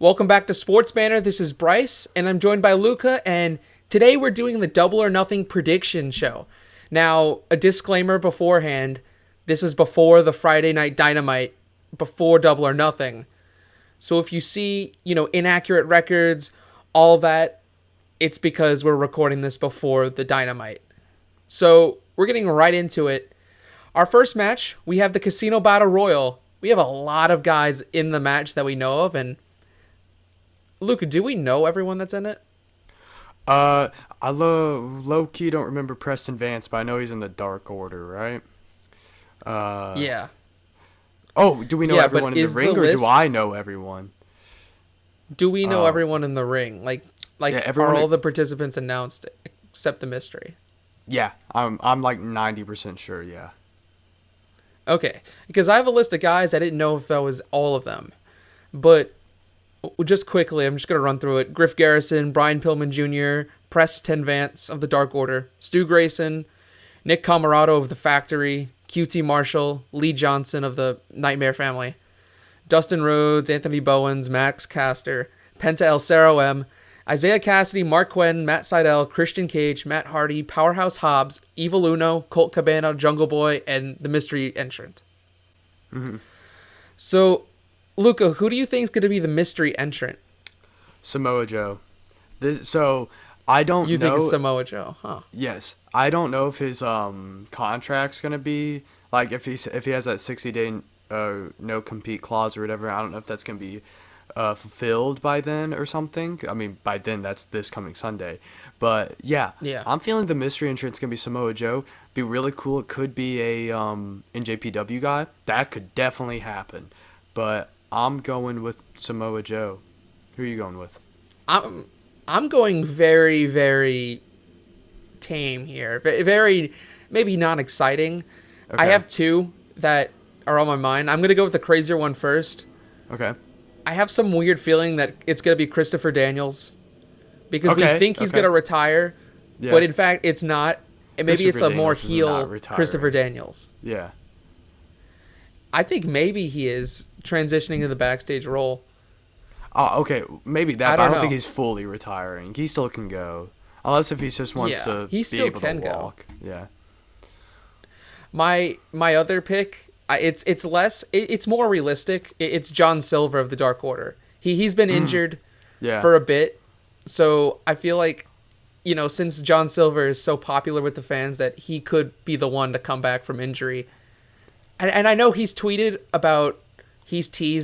Welcome back to SportsBanter. This is Bryce, and I'm joined by Luca, and today we're doing the Double or Nothing prediction show. Now, a disclaimer beforehand, this is before the Friday Night Dynamite, before Double or Nothing. So if you see, inaccurate records, all that, it's because we're recording this before the Dynamite. So we're getting right into it. Our first match, we have the Casino Battle Royal. We have a lot of guys in the match that we know of, and Luca, do we know everyone that's in it? I low-key don't remember Preston Vance, but I know he's in the Dark Order, right? Yeah. Oh, do we know everyone in the ring, or do I know everyone? Do we know everyone in the ring? Yeah, are all the participants announced except the mystery? Yeah, I'm like 90% sure, yeah. Okay, because I have a list of guys, I didn't know if that was all of them. But just quickly, I'm just going to run through it. Griff Garrison, Brian Pillman Jr., Preston Vance of the Dark Order, Stu Grayson, Nick Camarado of the Factory, QT Marshall, Lee Johnson of the Nightmare Family, Dustin Rhodes, Anthony Bowens, Max Caster, Penta El Cero M, Isaiah Cassidy, Mark Quinn, Matt Seidel, Christian Cage, Matt Hardy, Powerhouse Hobbs, Evil Uno, Colt Cabana, Jungle Boy, and the mystery entrant. Mm-hmm. So, Luca, who do you think is going to be the mystery entrant? Samoa Joe. I don't know. You think it's Samoa Joe, huh? Yes. I don't know if his contract's going to be, like, if he has that 60-day no-compete clause or whatever. I don't know if that's going to be fulfilled by then or something. I mean, by then, that's this coming Sunday. But, yeah. I'm feeling the mystery entrant's going to be Samoa Joe. Be really cool. It could be a NJPW guy. That could definitely happen. But I'm going with Samoa Joe. Who are you going with? I'm going very, very tame here. Very, maybe not exciting. Okay. I have two that are on my mind. I'm going to go with the crazier one first. Okay. I have some weird feeling that it's going to be Christopher Daniels. Because we think he's going to retire. Yeah. But in fact, it's not. And maybe it's a more heel Christopher Daniels. Yeah. I think maybe he is transitioning to the backstage role. Oh, okay. Maybe that, but I don't think he's fully retiring. He still can go. Unless if he just wants to be able to walk. Yeah. My other pick, it's more realistic. It's John Silver of the Dark Order. He's been injured for a bit. So I feel like, since John Silver is so popular with the fans, that he could be the one to come back from injury. And I know he's teased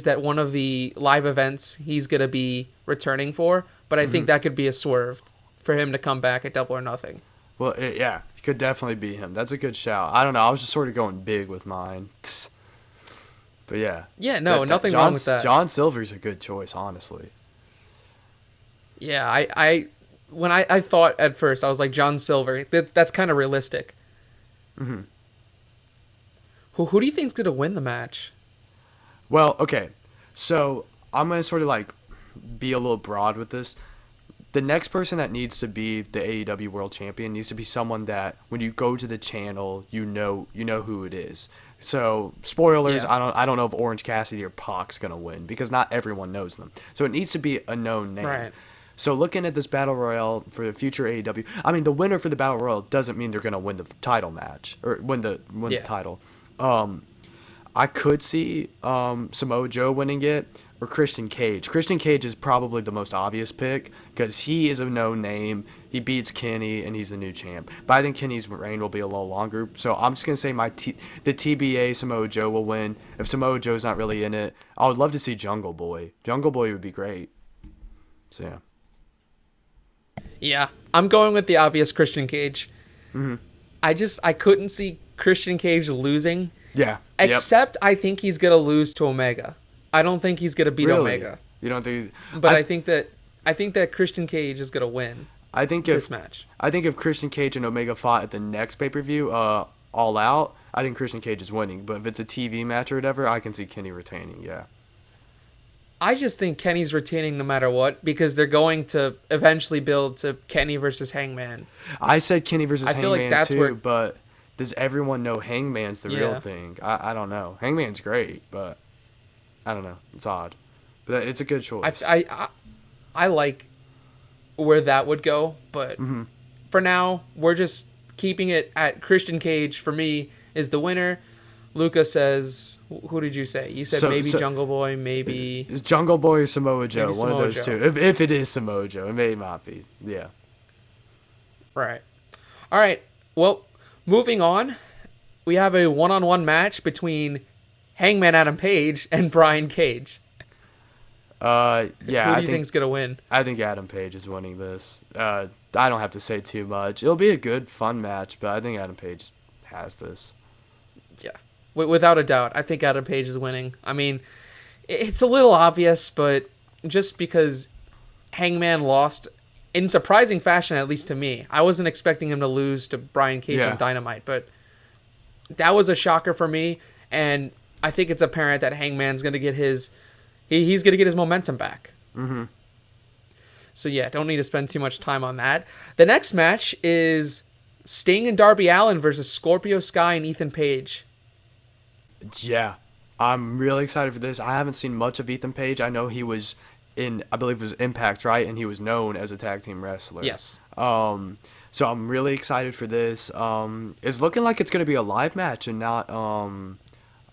that one of the live events he's going to be returning for, but I think that could be a swerve for him to come back at Double or Nothing. Well, it could definitely be him. That's a good shout. I don't know. I was just sort of going big with mine. But yeah. Yeah, nothing wrong with that. John Silver's a good choice, honestly. Yeah, when I thought at first, I was like, John Silver, that's kind of realistic. Mm-hmm. Who do you think's going to win the match? Well, okay. So, I'm going to sort of be a little broad with this. The next person that needs to be the AEW World Champion needs to be someone that when you go to the channel, you know who it is. So, spoilers, yeah. I don't know if Orange Cassidy or Pac's going to win because not everyone knows them. So, it needs to be a known name. Right. So, looking at this Battle Royale for the future AEW, I mean, the winner for the Battle Royale doesn't mean they're going to win the title match or win the title. I could see Samoa Joe winning it or Christian Cage. Christian Cage is probably the most obvious pick because he is a known name. He beats Kenny and he's the new champ. But I think Kenny's reign will be a little longer. So I'm just going to say the TBA Samoa Joe will win. If Samoa Joe's not really in it, I would love to see Jungle Boy. Jungle Boy would be great. So yeah. Yeah, I'm going with the obvious Christian Cage. Mm-hmm. I couldn't see Christian Cage losing. Yeah. Except I think he's going to lose to Omega. I don't think he's going to beat Omega. You don't think But I think that Christian Cage is going to win this match. I think if Christian Cage and Omega fought at the next pay-per-view, All Out, I think Christian Cage is winning. But if it's a TV match or whatever, I can see Kenny retaining, yeah. I just think Kenny's retaining no matter what because they're going to eventually build to Kenny versus Hangman. I said Kenny versus Hangman too, but does everyone know Hangman's the real thing? I don't know. Hangman's great, but I don't know. It's odd. It's a good choice. I like where that would go, but for now, we're just keeping it at Christian Cage. For me, is the winner. Luca says, who did you say? You said maybe Jungle Boy, maybe... It's Jungle Boy or Samoa Joe, one Samoa of those Joe. two. If it is Samoa Joe, it may not be. Yeah. Right. All right. Well, moving on, we have a one-on-one match between Hangman Adam Page and Brian Cage. Yeah. Who do you think's going to win? I think Adam Page is winning this. I don't have to say too much. It'll be a good, fun match, but I think Adam Page has this. Yeah. Without a doubt, I think Adam Page is winning. I mean, it's a little obvious, but just because Hangman lost in surprising fashion, at least to me. I wasn't expecting him to lose to Brian Cage on Dynamite, but that was a shocker for me, and I think it's apparent that Hangman's going to get he's going to get his momentum back. Mm-hmm. So yeah, don't need to spend too much time on that. The next match is Sting and Darby Allin versus Scorpio Sky and Ethan Page. Yeah, I'm really excited for this. I haven't seen much of Ethan Page. I know he was I believe it was Impact, right? And he was known as a tag team wrestler. Yes. So I'm really excited for this. It's looking like it's going to be a live match and not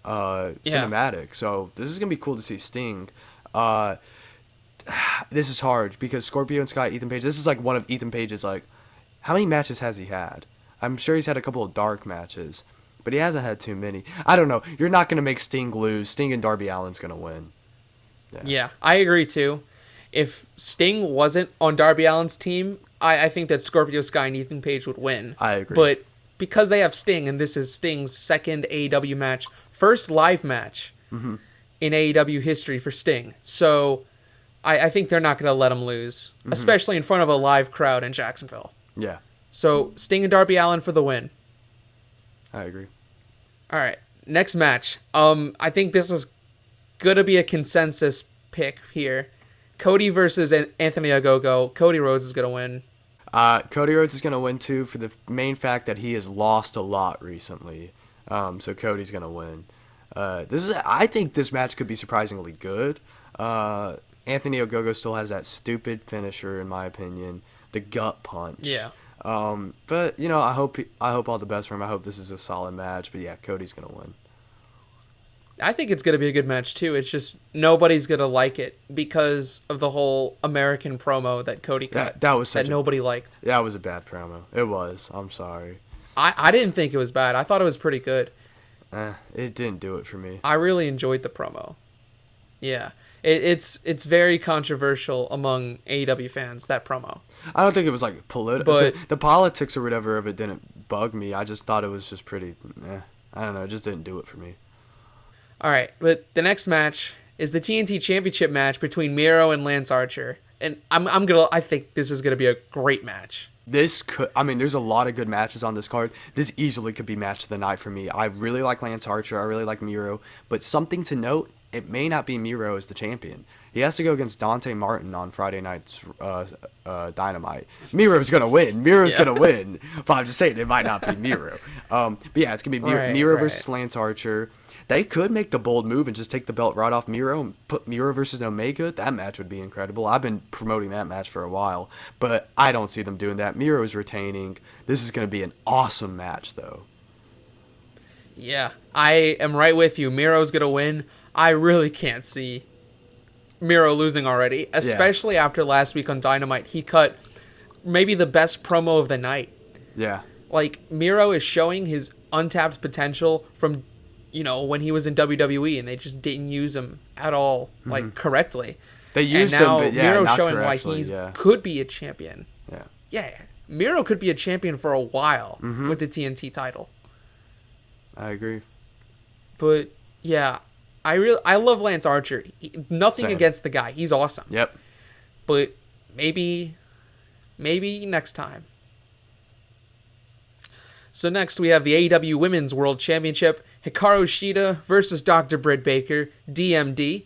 cinematic. So this is going to be cool to see Sting. This is hard because Scorpio and Sky, Ethan Page, this is like one of Ethan Page's, like, how many matches has he had? I'm sure he's had a couple of dark matches, but he hasn't had too many. I don't know. You're not going to make Sting lose. Sting and Darby Allin's going to win. Yeah, I agree too. If Sting wasn't on Darby Allin's team, I think that Scorpio Sky and Ethan Page would win. I agree. But because they have Sting, and this is Sting's second AEW match, first live match in AEW history for Sting. So I think they're not going to let him lose, especially in front of a live crowd in Jacksonville. Yeah. So Sting and Darby Allin for the win. I agree. All right, next match. I think this is going to be a consensus pick here. Cody versus Anthony Ogogo. Cody Rhodes is going to win. Cody Rhodes is going to win too for the main fact that he has lost a lot recently. So Cody's going to win. I think this match could be surprisingly good. Anthony Ogogo still has that stupid finisher, in my opinion, the gut punch. Yeah. But you know, I hope all the best for him. I hope this is a solid match. But yeah, Cody's going to win. I think it's going to be a good match too. It's just nobody's going to like it because of the whole American promo that Cody cut. That nobody liked. That was a bad promo. It was. I'm sorry. I didn't think it was bad. I thought it was pretty good. It didn't do it for me. I really enjoyed the promo. Yeah. It's very controversial among AEW fans, that promo. I don't think it was like political. But the politics or whatever of it didn't bug me. I just thought it was just pretty. I don't know. It just didn't do it for me. All right, but the next match is the TNT Championship match between Miro and Lance Archer, and I think this is gonna be a great match. There's a lot of good matches on this card. This easily could be match of the night for me. I really like Lance Archer. I really like Miro, but something to note: it may not be Miro as the champion. He has to go against Dante Martin on Friday night's Dynamite. Miro's gonna win. Gonna win. But I'm just saying it might not be Miro. But yeah, it's gonna be Miro versus Lance Archer. They could make the bold move and just take the belt right off Miro and put Miro versus Omega. That match would be incredible. I've been promoting that match for a while, but I don't see them doing that. Miro is retaining. This is going to be an awesome match, though. Yeah, I am right with you. Miro's going to win. I really can't see Miro losing already, especially after last week on Dynamite. He cut maybe the best promo of the night. Yeah. Like, Miro is showing his untapped potential from when he was in WWE, and they just didn't use him at all, correctly. They used him, but Miro's not showing why he could be a champion. Yeah. Yeah, Miro could be a champion for a while with the TNT title. I agree. But yeah, I love Lance Archer. Nothing Same. against the guy. He's awesome. Yep. But maybe next time. So next we have the AEW Women's World Championship. Hikaru Shida versus Dr. Britt Baker, DMD.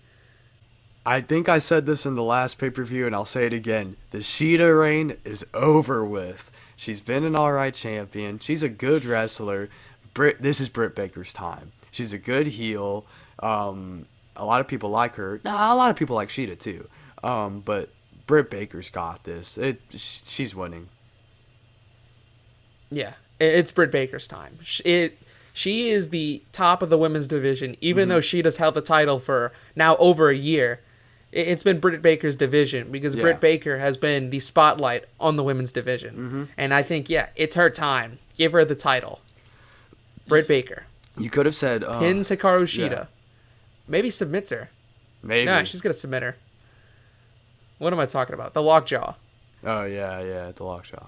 I think I said this in the last pay-per-view, and I'll say it again. The Shida reign is over with. She's been an alright champion. She's a good wrestler. This is Britt Baker's time. She's a good heel. a lot of people like her. Nah, a lot of people like Shida too. But Britt Baker's got this. She's winning. Yeah, it's Britt Baker's time. She is the top of the women's division, even though Shida's held the title for now over a year. It's been Britt Baker's division because Britt Baker has been the spotlight on the women's division. And I think, it's her time. Give her the title. Britt Baker. You could have said... pins Hikaru Shida. Yeah. Maybe submits her. Maybe. Nah, she's going to submit her. What am I talking about? The lockjaw. Oh, yeah, the lockjaw.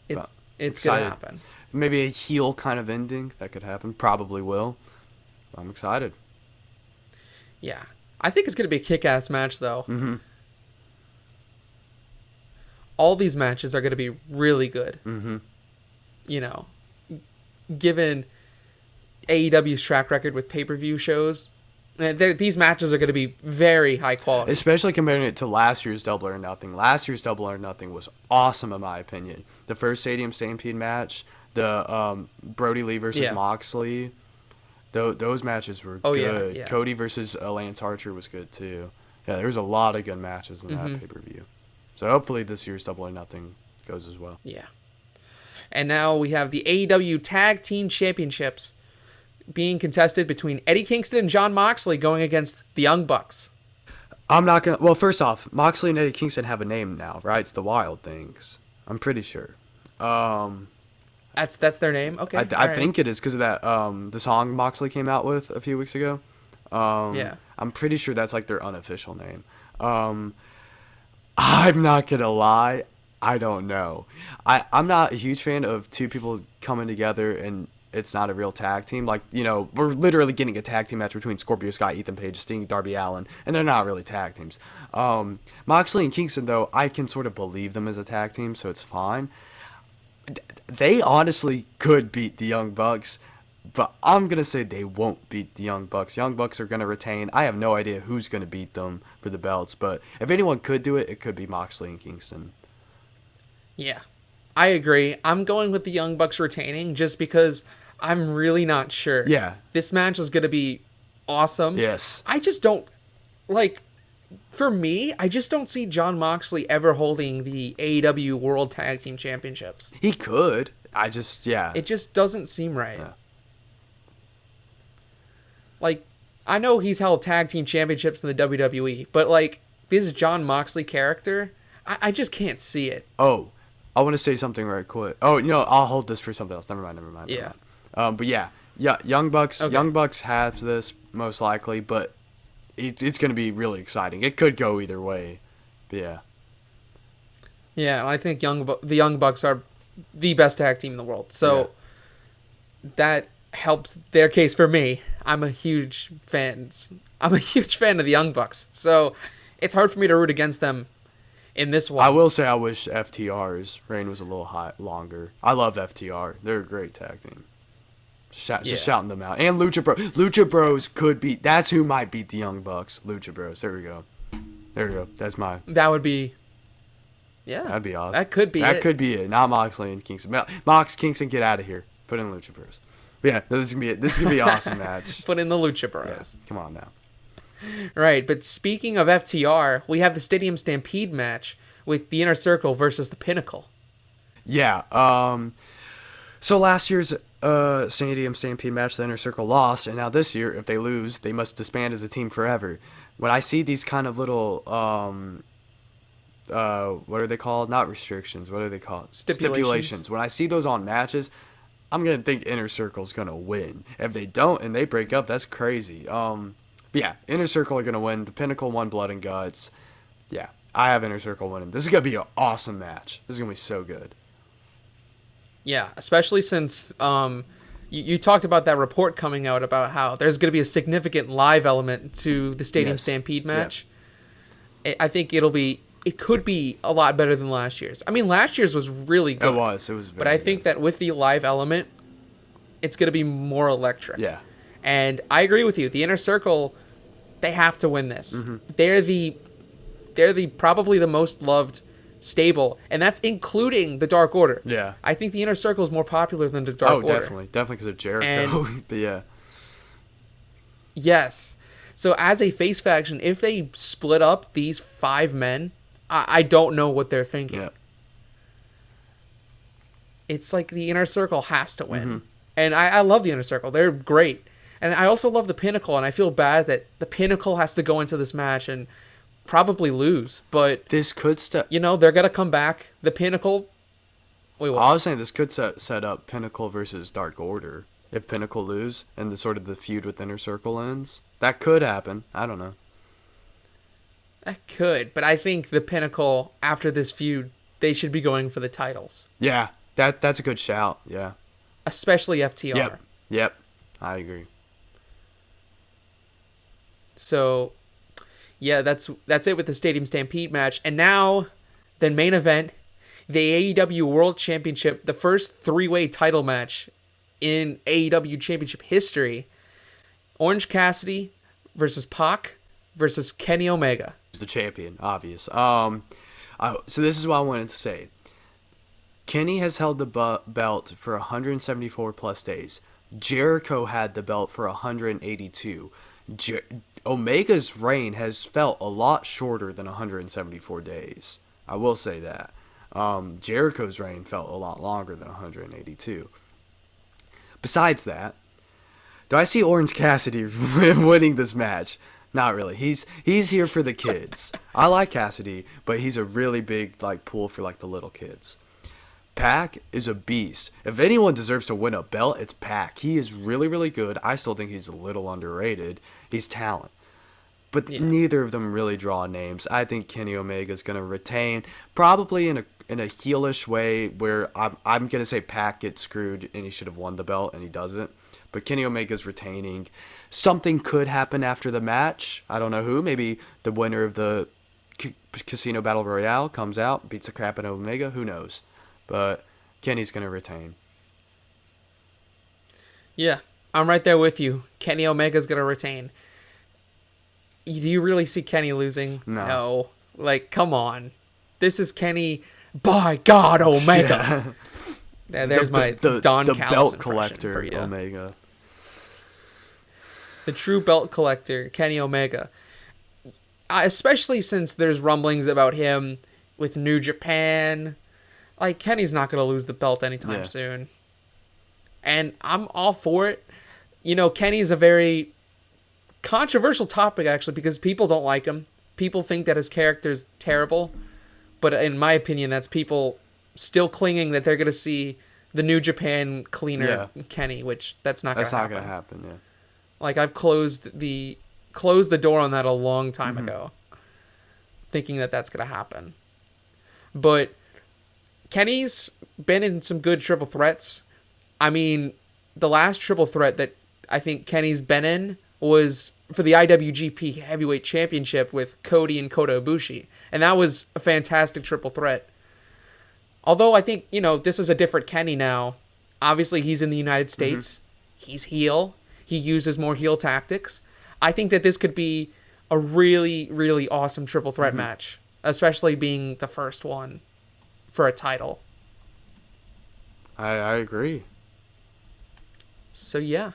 It's going to happen. Maybe a heel kind of ending. That could happen. Probably will. I'm excited. Yeah. I think it's going to be a kick-ass match, though. Mm-hmm. All these matches are going to be really good. Mm-hmm. You know, given AEW's track record with pay-per-view shows, these matches are going to be very high quality. Especially comparing it to last year's Double or Nothing. Last year's Double or Nothing was awesome, in my opinion. The first Stadium Stampede match, the Brody Lee versus Moxley, those matches were good. Yeah. Cody versus Lance Archer was good, too. Yeah, there was a lot of good matches in that pay-per-view. So hopefully this year's Double or Nothing goes as well. Yeah. And now we have the AEW Tag Team Championships being contested between Eddie Kingston and Jon Moxley going against the Young Bucks. I'm not going to... Well, first off, Moxley and Eddie Kingston have a name now, right? It's the Wild Things. I'm pretty sure. That's their name? Okay. I think it is because of that the song Moxley came out with a few weeks ago. Yeah. I'm pretty sure that's like their unofficial name. I'm not going to lie. I don't know. I'm not a huge fan of two people coming together and it's not a real tag team. Like, you know, we're literally getting a tag team match between Scorpio Sky, Ethan Page, Sting, Darby Allin, and they're not really tag teams. Moxley and Kingston, though, I can sort of believe them as a tag team, so it's fine. They honestly could beat the Young Bucks, but I'm going to say they won't beat the Young Bucks. Young Bucks are going to retain. I have no idea who's going to beat them for the belts, but if anyone could do it, it could be Moxley and Kingston. Yeah, I agree. I'm going with the Young Bucks retaining just because I'm really not sure. Yeah. This match is going to be awesome. Yes. I just don't, for me, I just don't see Jon Moxley ever holding the AEW World Tag Team Championships. He could. It just doesn't seem right. Yeah. I know he's held tag team championships in the WWE, but, this Jon Moxley character, I just can't see it. Oh, I want to say something right quick. Oh, I'll hold this for something else. Never mind. Yeah. But Young Bucks. Okay. Young Bucks have this most likely, but it's going to be really exciting. It could go either way. But yeah. Yeah, I think the Young Bucks are the best tag team in the world. So that helps their case for me. I'm a huge fan of the Young Bucks. So it's hard for me to root against them in this one. I will say I wish FTR's reign was a little longer. I love FTR. They're a great tag team. Just shouting them out. And Lucha Bros. Lucha Bros could beat... That's who might beat the Young Bucks. Lucha Bros. There we go. That's my... That would be... Yeah. That'd be awesome. That could be it. Not Moxley and Kingston. Kingston, get out of here. Put in Lucha Bros. But yeah, this is going to be an awesome match. Put in the Lucha Bros. Yeah, come on now. Right, but speaking of FTR, we have the Stadium Stampede match with the Inner Circle versus the Pinnacle. Yeah. So last year's Stadium Stampede match, the Inner Circle lost, and now this year, if they lose, they must disband as a team forever. When I see these kind of little, what are they called? Not restrictions. What are they called? Stipulations. When I see those on matches, I'm going to think Inner Circle's going to win. If they don't and they break up, that's crazy. But yeah, Inner Circle are going to win. The Pinnacle won Blood and Guts. Yeah, I have Inner Circle winning. This is going to be an awesome match. This is going to be so good. Yeah, especially since you talked about that report coming out about how there's going to be a significant live element to the Stadium Stampede match. Yeah. I think it could be a lot better than last year's. I mean, last year's was really good. It was very But I think that with the live element, it's going to be more electric. Yeah. And I agree with you. The Inner Circle, they have to win this. Mm-hmm. They're the probably the most loved stable, and that's including the Dark Order. Yeah. I think the Inner Circle is more popular than the Dark Order. Oh, definitely because of Jericho. But yeah. Yes. So as a face faction, if they split up these 5 men, I don't know what they're thinking. Yeah. It's like the Inner Circle has to win. And I love the Inner Circle. They're great. And I also love the Pinnacle, and I feel bad that the Pinnacle has to go into this match and probably lose. But this could they're going to come back. The Pinnacle... Wait, what? I was saying this could set up Pinnacle versus Dark Order. If Pinnacle lose and the feud with Inner Circle ends. That could happen. I don't know. That could, but I think the Pinnacle, after this feud, they should be going for the titles. Yeah, that's a good shout, yeah. Especially FTR. Yep, I agree. So, yeah, that's it with the Stadium Stampede match. And now, the main event, the AEW World Championship, the first 3-way title match in AEW Championship history. Orange Cassidy versus Pac versus Kenny Omega. He's the champion, obvious. So this is what I wanted to say. Kenny has held the belt for 174 plus days. Jericho had the belt for 182. Omega's reign has felt a lot shorter than 174 days. I will say that. Jericho's reign felt a lot longer than 182. Besides that, do I see Orange Cassidy winning this match? Not really. He's here for the kids. I like Cassidy, but he's a really big pull for the little kids. Pac is a beast. If anyone deserves to win a belt, it's Pac. He is really, really good. I still think he's a little underrated. He's talent. But neither of them really draw names. I think Kenny Omega is going to retain, probably in a heelish way where I'm going to say Pac gets screwed and he should have won the belt and he doesn't. But Kenny Omega's retaining. Something could happen after the match. I don't know who. Maybe the winner of the Casino Battle Royale comes out, beats the crap out of Omega. Who knows? But Kenny's going to retain. Yeah, I'm right there with you. Kenny Omega's going to retain. Do you really see Kenny losing? No. Come on. This is Kenny, by God, Omega. Yeah. There's my Don Callis belt impression collector, for you. Omega. The true belt collector, Kenny Omega. Especially since there's rumblings about him with New Japan. Kenny's not going to lose the belt anytime soon. And I'm all for it. Kenny's a very controversial topic, actually, because people don't like him. People think that his character's terrible. But in my opinion, that's people still clinging that they're going to see the New Japan cleaner Kenny, which that's not going to happen. That's not going to happen, yeah. I've closed the door on that a long time ago, thinking that that's going to happen. But Kenny's been in some good triple threats. I mean, the last triple threat that I think Kenny's been in was for the IWGP Heavyweight Championship with Cody and Kota Ibushi. And that was a fantastic triple threat. Although I think, this is a different Kenny now. Obviously, he's in the United States. He's heel. He uses more heel tactics. I think that this could be a really, really awesome triple threat match, especially being the first one for a title. I agree. So, yeah.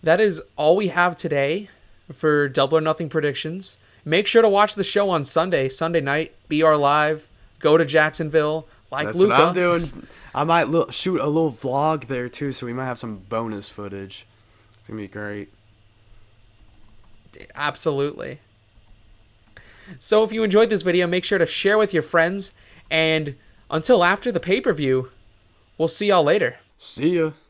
That is all we have today for Double or Nothing predictions. Make sure to watch the show on Sunday night, BR Live, go to Jacksonville, That's Luca. What I'm doing. I might shoot a little vlog there too, so we might have some bonus footage. It's going to be great. Absolutely. So if you enjoyed this video, make sure to share with your friends. And until after the pay-per-view, we'll see y'all later. See ya.